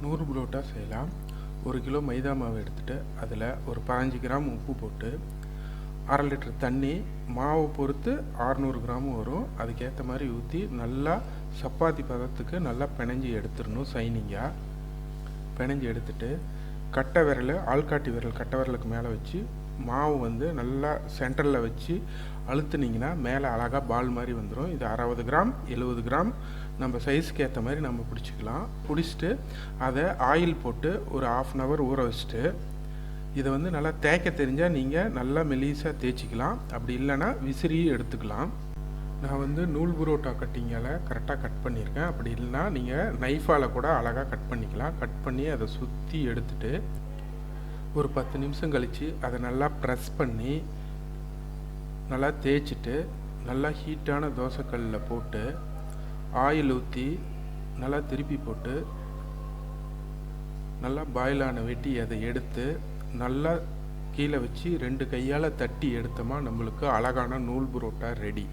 100 புரோட்டா செய்யலாம். 1 கிலோ மைதா மாவு எடுத்துகிட்டு அதில் ஒரு 15 கிராம் உப்பு போட்டு 1/2 லிட்டர் தண்ணி, மாவை பொறுத்து 600 கிராம் வரும், அதுக்கேற்ற மாதிரி ஊற்றி நல்லா சப்பாத்தி பதத்துக்கு நல்லா பிணைஞ்சி எடுத்துடணும். சைனிங்காக பிணைஞ்சி எடுத்துட்டு கட்டை விரல், ஆள்காட்டி விரல் கட்டை விரலுக்கு மேலே வச்சு மாவு வந்து நல்லா சென்டரில் வச்சு அழுத்துனீங்கன்னா மேலே அழகாக பால் மாதிரி வந்துடும். இது 60 கிராம் 70 கிராம் நம்ம சைஸ்க்கு ஏற்ற மாதிரி நம்ம பிடிச்சிக்கலாம். பிடிச்சிட்டு அதை ஆயில் போட்டு ஒரு 1/2 hour ஊற வச்சுட்டு இதை வந்து நல்லா தேய்க்க தெரிஞ்சால் நீங்கள் நல்லா மெலிசாக தேய்ச்சிக்கலாம். அப்படி இல்லைன்னா விசிறியும் எடுத்துக்கலாம். நான் வந்து நூல் புரோட்டா கட்டிங்கால் கரெக்டாக கட் பண்ணியிருக்கேன். அப்படி இல்லைன்னா நீங்கள் நைஃபால் கூட அழகாக கட் பண்ணிக்கலாம். கட் பண்ணி அதை சுற்றி எடுத்துட்டு ஒரு 10 நிமிஷம் கழித்து அதை நல்லா ப்ரெஸ் பண்ணி நல்லா தேய்ச்சிட்டு நல்லா ஹீட்டான தோசைக்கல்லில் போட்டு ஆயில் ஊற்றி நல்லா திருப்பி போட்டு நல்லா பாயிலான வெட்டி அதை எடுத்து நல்லா கீழே வச்சு 2 கையால் தட்டி எடுத்தோமா நம்மளுக்கு அழகான நூல் புரோட்டா ரெடி.